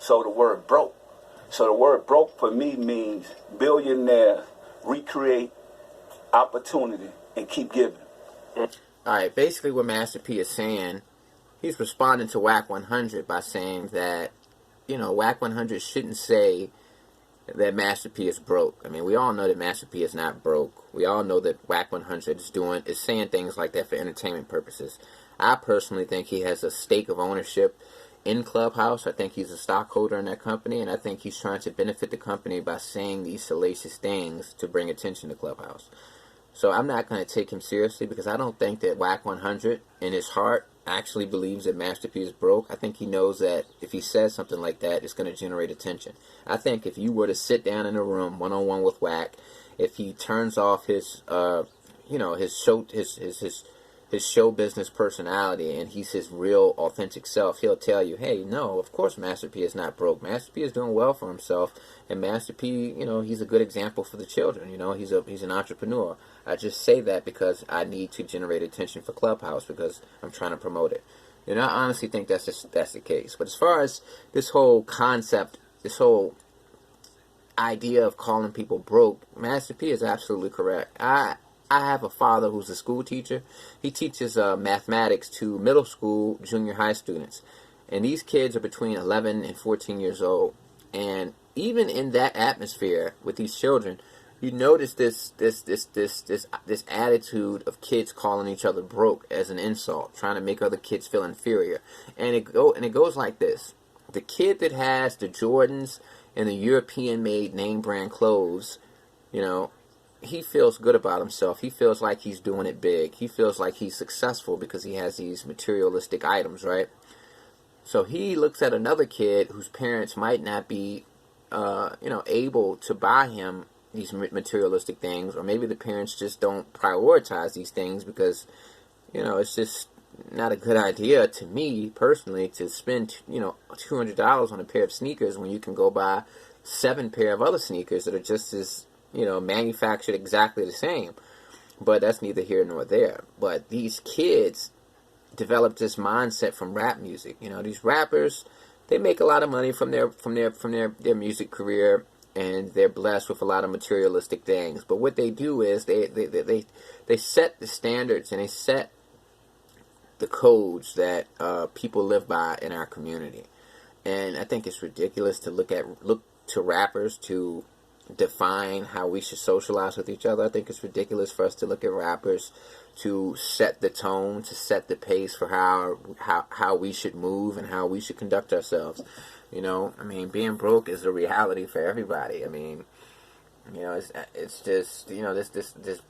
So the word broke. So the word broke for me means billionaire, recreate opportunity, and keep giving. All right, basically what Master P is saying, he's responding to Wack 100 by saying that, Wack 100 shouldn't say that Master P is broke. I mean, we all know that Master P is not broke. We all know that Wack 100 is saying things like that for entertainment purposes. I personally think he has a stake of ownership in Clubhouse. I think he's a stockholder in that company, and I think he's trying to benefit the company by saying these salacious things to bring attention to Clubhouse. So I'm not going to take him seriously because I don't think that Wack 100 in his heart actually believes that Master P is broke. I think he knows that if he says something like that, it's going to generate attention. I think if you were to sit down in a room one-on-one with Wack, if he turns off his his show business personality and he's his real authentic self, he'll tell you, hey, no, of course Master P is not broke. Master P is doing well for himself, and Master P, he's a good example for the children. He's an entrepreneur. I just say that because I need to generate attention for Clubhouse because I'm trying to promote it. I honestly think that's the case. But as far as this whole concept, this whole idea of calling people broke, Master P is absolutely correct. I have a father who's a school teacher. He teaches mathematics to middle school, junior high students. And these kids are between 11 and 14 years old. And even in that atmosphere with these children, you notice this attitude of kids calling each other broke as an insult, trying to make other kids feel inferior. And it goes like this. The kid that has the Jordans and the European-made name brand clothes, he feels good about himself. He feels like he's doing it big. He feels like he's successful because he has these materialistic items, right? So he looks at another kid whose parents might not be, able to buy him these materialistic things, or maybe the parents just don't prioritize these things because, it's just not a good idea to me personally to spend, $200 on a pair of sneakers when you can go buy 7 pair of other sneakers that are just as manufactured exactly the same. But that's neither here nor there. But these kids developed this mindset from rap music. These rappers, they make a lot of money from their music career, and they're blessed with a lot of materialistic things. But what they do is they set the standards and they set the codes that people live by in our community. And I think it's ridiculous to look to rappers to define how we should socialize with each other. I think it's ridiculous for us to look at rappers to set the tone, to set the pace for how we should move and how we should conduct ourselves. Being broke is a reality for everybody. It's just this.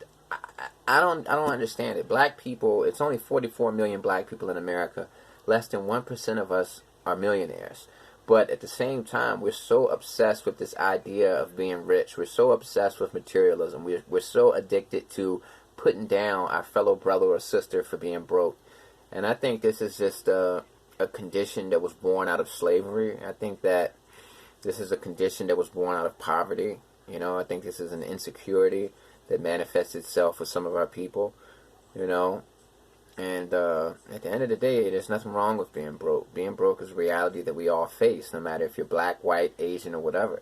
I don't understand it. Black people, it's only 44 million black people in America. Less than 1% of us are millionaires. But at the same time, we're so obsessed with this idea of being rich. We're so obsessed with materialism. We're so addicted to putting down our fellow brother or sister for being broke. And I think this is just a condition that was born out of slavery. I think that this is a condition that was born out of poverty. I think this is an insecurity that manifests itself with some of our people, And at the end of the day, there's nothing wrong with being broke. Being broke is a reality that we all face, no matter if you're black, white, Asian, or whatever.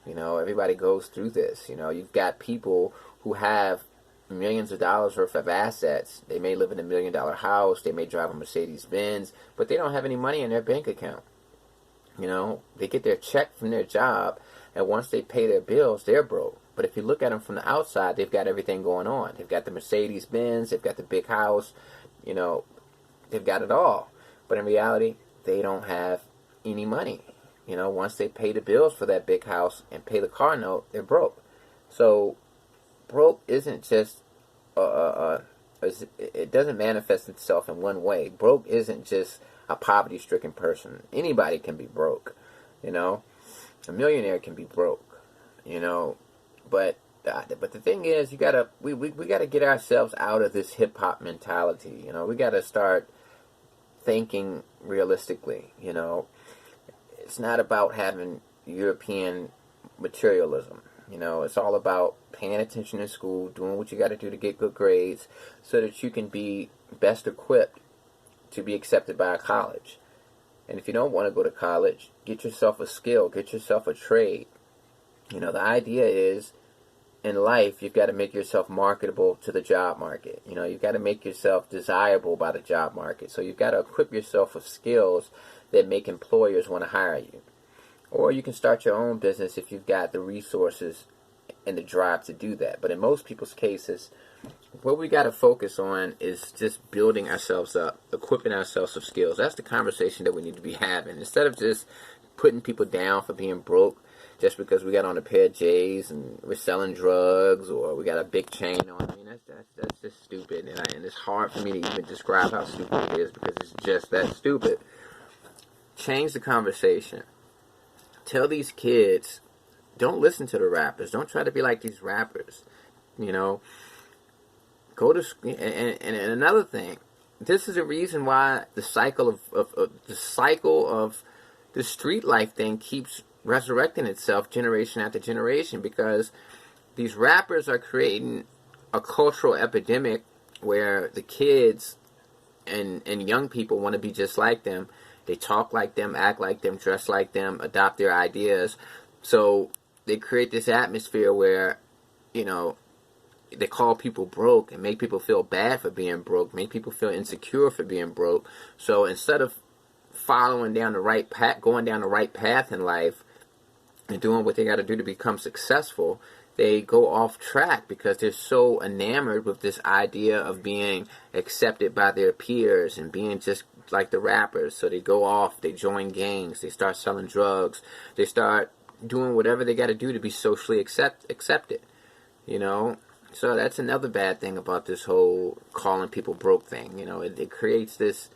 Everybody goes through this. You've got people who have millions of dollars worth of assets. They may live in $1 million house. They may drive a Mercedes-Benz, but they don't have any money in their bank account. They get their check from their job, and once they pay their bills, they're broke. But if you look at them from the outside, they've got everything going on. They've got the Mercedes-Benz. They've got the big house. They've got it all. But in reality, they don't have any money. Once they pay the bills for that big house and pay the car note, they're broke. So broke isn't just, it doesn't manifest itself in one way. Broke isn't just a poverty-stricken person. Anybody can be broke, A millionaire can be broke, But the thing is, we gotta get ourselves out of this hip hop mentality. We gotta start thinking realistically. It's not about having European materialism. It's all about paying attention in school, doing what you got to do to get good grades, so that you can be best equipped to be accepted by a college. And if you don't want to go to college, get yourself a skill, get yourself a trade. You know, the idea is in life, you've got to make yourself marketable to the job market. You know, you've got to make yourself desirable by the job market. So you've got to equip yourself with skills that make employers want to hire you. Or you can start your own business if you've got the resources and the drive to do that. But in most people's cases, what we got to focus on is just building ourselves up, equipping ourselves with skills. That's the conversation that we need to be having. Instead of just putting people down for being broke just because we got on a pair of J's and we're selling drugs or we got a big chain on. I mean, that's just stupid. And it's hard for me to even describe how stupid it is because it's just that stupid. Change the conversation. Tell these kids, don't listen to the rappers. Don't try to be like these rappers. You know, go to school. And another thing, this is a reason why the cycle of the street life thing keeps resurrecting itself generation after generation, because these rappers are creating a cultural epidemic where the kids and young people want to be just like them. They talk like them, act like them, dress like them, adopt their ideas. So they create this atmosphere where, you know, they call people broke and make people feel bad for being broke, make people feel insecure for being broke. So instead of following down the right path, going down the right path in life and doing what they got to do to become successful, they go off track because they're so enamored with this idea of being accepted by their peers and being just like the rappers. So they go off, they join gangs, they start selling drugs, they start doing whatever they got to do to be socially accepted, you know. So that's another bad thing about this whole calling people broke thing. You know, it creates this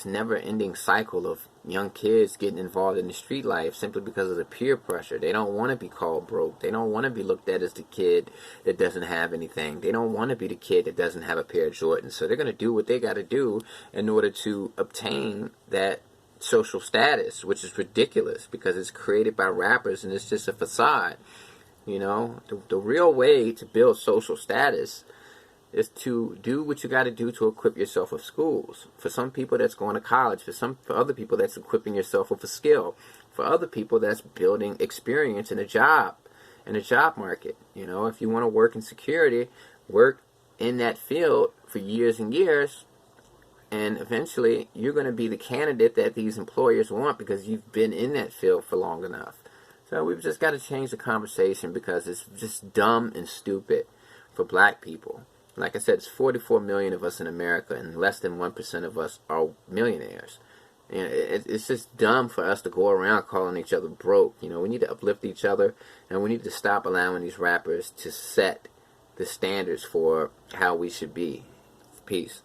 never-ending cycle of young kids getting involved in the street life simply because of the peer pressure. They don't want to be called broke. They don't want to be looked at as the kid that doesn't have anything. They don't want to be the kid that doesn't have a pair of Jordans. So they're going to do what they got to do in order to obtain that social status, which is ridiculous because it's created by rappers and it's just a facade. You know, the real way to build social status is to do what you got to do to equip yourself with schools. For some people, that's going to college. For other people, that's equipping yourself with a skill. For other people, that's building experience in a job market. You know, if you want to work in security, work in that field for years and years, and eventually you're going to be the candidate that these employers want because you've been in that field for long enough. So we've just got to change the conversation because it's just dumb and stupid for black people. Like I said, it's 44 million of us in America, and less than 1% of us are millionaires. And it's just dumb for us to go around calling each other broke. You know, we need to uplift each other, and we need to stop allowing these rappers to set the standards for how we should be. Peace.